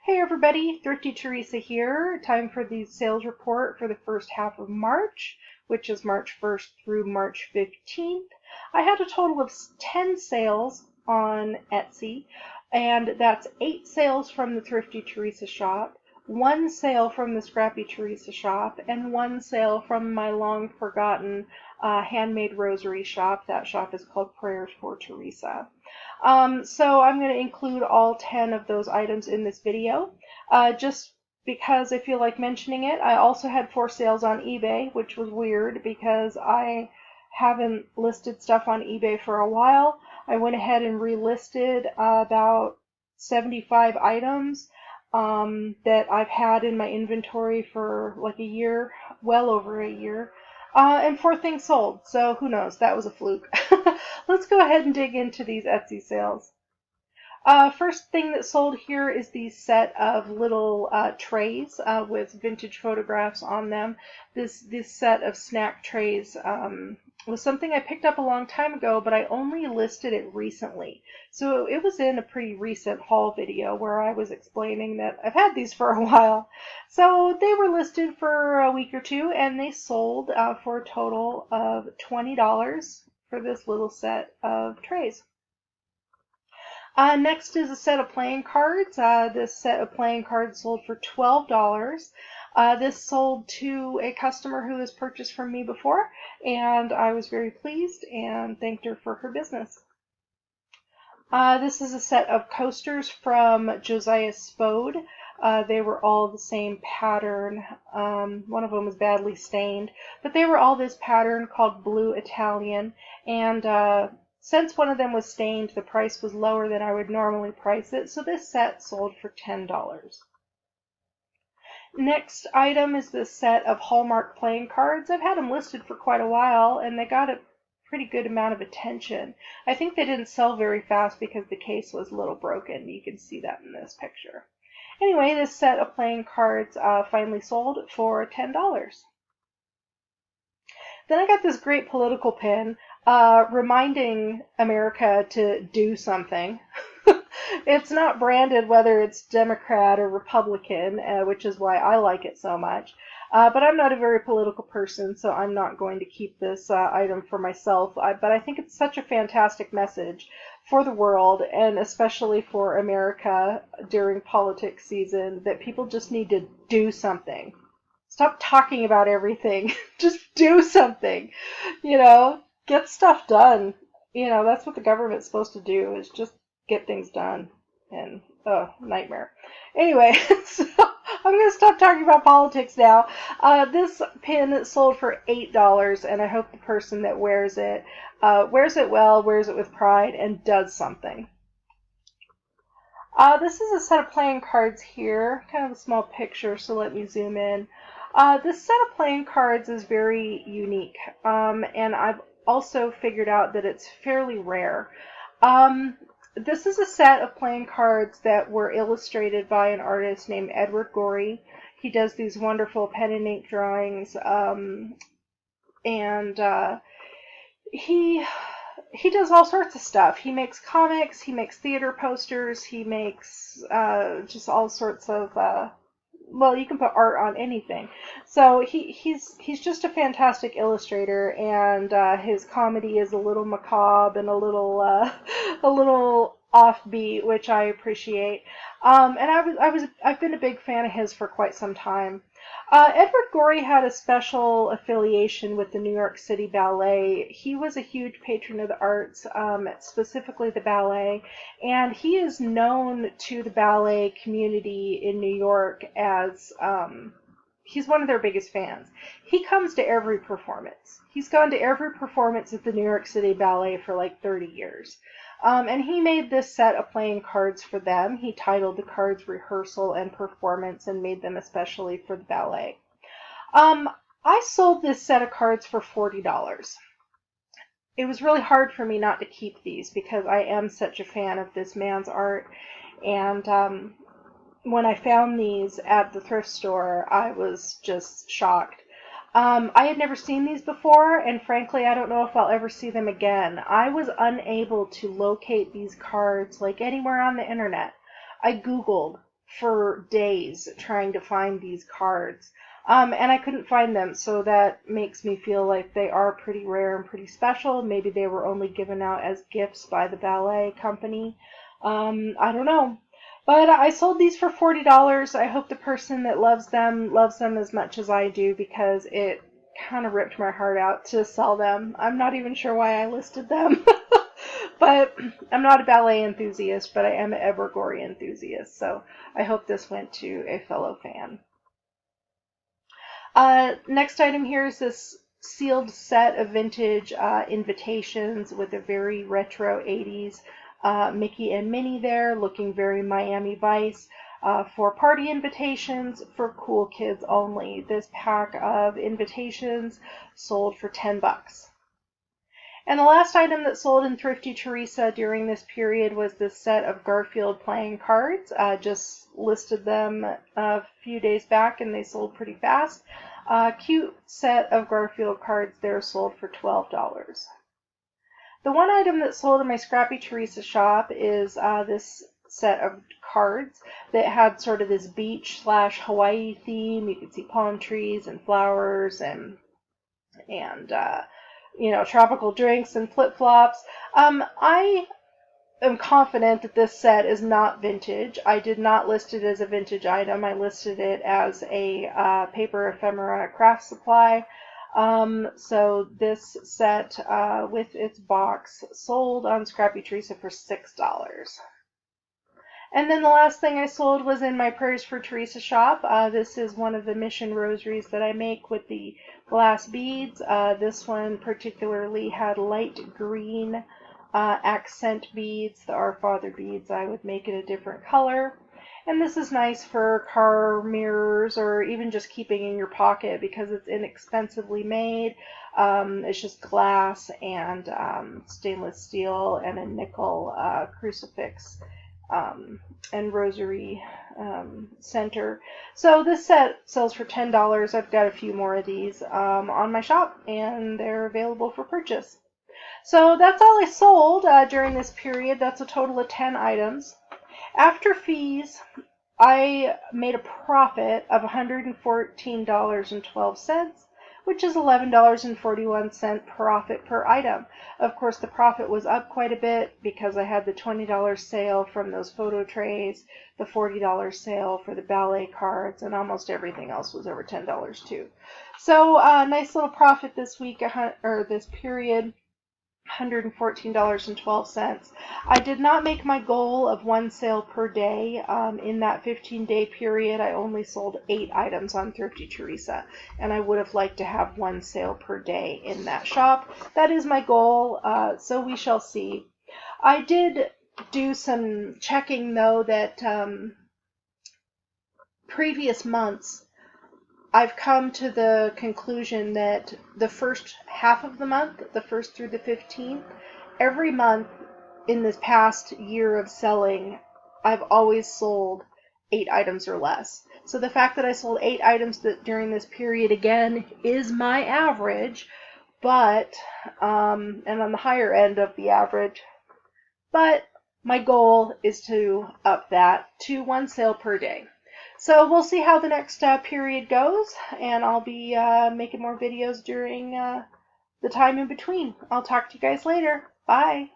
Hey everybody, ThriftyTheresa here. Time for the sales report for the first half of March, which is March 1st through March 15th. I had a total of 10 sales on Etsy, and that's 8 sales from the Thrifty Teresa shop, 1 sale from the Scrappy Teresa shop, and 1 sale from my long forgotten handmade rosary shop. That shop is called Prayers for Teresa. So I'm going to include all 10 of those items in this video, just because I feel like mentioning it. I also had 4 sales on eBay, which was weird because I haven't listed stuff on eBay for a while. I went ahead and relisted about 75 items that I've had in my inventory for like a year, well over a year. And 4 things sold, so who knows, that was a fluke. Let's go ahead and dig into these Etsy sales. First thing that sold here is the set of little trays with vintage photographs on them. This set of snack trays was something I picked up a long time ago, but I only listed it recently. So it was in a pretty recent haul video where I was explaining that I've had these for a while. So they were listed for a week or two, and they sold for a total of $20 for this little set of trays. Next is a set of playing cards. This set of playing cards sold for $12. This sold to a customer who has purchased from me before, and I was very pleased and thanked her for her business. This is a set of coasters from Josiah Spode. They were all the same pattern. One of them was badly stained, but they were all this pattern called Blue Italian, and since one of them was stained, the price was lower than I would normally price it, so this set sold for $10. Next item is this set of Hallmark playing cards. I've had them listed for quite a while, and they got a pretty good amount of attention. I think they didn't sell very fast because the case was a little broken. You can see that in this picture. Anyway, this set of playing cards finally sold for $10. Then I got this great political pin reminding America to do something. It's not branded whether it's Democrat or Republican, which is why I like it so much. But I'm not a very political person, so I'm not going to keep this item for myself. But I think it's such a fantastic message for the world, and especially for America during politics season, that people just need to do something. Stop talking about everything. Just do something. Get stuff done. That's what the government's supposed to do, is just get things done. And, nightmare. Anyway, so I'm going to stop talking about politics now. This pin sold for $8, and I hope the person that wears it well, wears it with pride, and does something. This is a set of playing cards here, kind of a small picture, so let me zoom in. This set of playing cards is very unique, and I've also figured out that it's fairly rare. This is a set of playing cards that were illustrated by an artist named Edward Gorey. He does these wonderful pen and ink drawings, and he does all sorts of stuff. He makes comics, he makes theater posters, he makes just all sorts of well, you can put art on anything. So he's just a fantastic illustrator, and his comedy is a little macabre and a little offbeat, which I appreciate. And I've been a big fan of his for quite some time. Edward Gorey had a special affiliation with the New York City Ballet. He was a huge patron of the arts, specifically the ballet, and he is known to the ballet community in New York as he's one of their biggest fans. He comes to every performance. He's gone to every performance at the New York City Ballet for like 30 years. And he made this set of playing cards for them. He titled the cards Rehearsal and Performance and made them especially for the ballet. I sold this set of cards for $40. It was really hard for me not to keep these because I am such a fan of this man's art. And when I found these at the thrift store, I was just shocked. I had never seen these before, and frankly, I don't know if I'll ever see them again. I was unable to locate these cards like anywhere on the internet. I Googled for days trying to find these cards. And I couldn't find them, so that makes me feel like they are pretty rare and pretty special. Maybe they were only given out as gifts by the ballet company. I don't know. But I sold these for $40. I hope the person that loves them as much as I do, because it kind of ripped my heart out to sell them. I'm not even sure why I listed them. But I'm not a ballet enthusiast, but I am an Evergory enthusiast, so I hope this went to a fellow fan. Next item here is this sealed set of vintage invitations with a very retro 80s Mickey and Minnie there, looking very Miami Vice. For party invitations for cool kids only. This pack of invitations sold for $10. And the last item that sold in Thrifty Teresa during this period was this set of Garfield playing cards. Just listed them a few days back and they sold pretty fast. Cute set of Garfield cards there, sold for $12. The one item that sold in my Scrappy Teresa shop is this set of cards that had sort of this beach / Hawaii theme. You could see palm trees and flowers and tropical drinks and flip-flops. I am confident that this set is not vintage. I did not list it as a vintage item. I listed it as a paper ephemera craft supply. So this set with its box sold on Scrappy Teresa for $6. And then the last thing I sold was in my Prayers for Teresa shop. This is one of the mission rosaries that I make with the glass beads. This one particularly had light green accent beads, the Our Father beads. I would make it a different color. And this is nice for car mirrors or even just keeping in your pocket because it's inexpensively made. It's just glass and stainless steel and a nickel crucifix and rosary center. So this set sells for $10. I've got a few more of these on my shop and they're available for purchase. So that's all I sold during this period. That's a total of 10 items. After fees, I made a profit of $114.12, which is $11.41 profit per item. Of course, the profit was up quite a bit because I had the $20 sale from those photo trays, the $40 sale for the ballet cards, and almost everything else was over $10 too. So nice little profit this week, or this period. $114.12. I did not make my goal of one sale per day. In that 15-day period, I only sold 8 items on Thrifty Teresa, and I would have liked to have one sale per day in that shop. That is my goal, so we shall see. I did do some checking, though, that previous months I've come to the conclusion that the first half of the month, the 1st through the 15th, every month in this past year of selling, I've always sold 8 items or less. So the fact that I sold 8 items during this period, again, is my average, but, and on the higher end of the average, but my goal is to up that to one sale per day. So we'll see how the next period goes, and I'll be making more videos during the time in between. I'll talk to you guys later. Bye.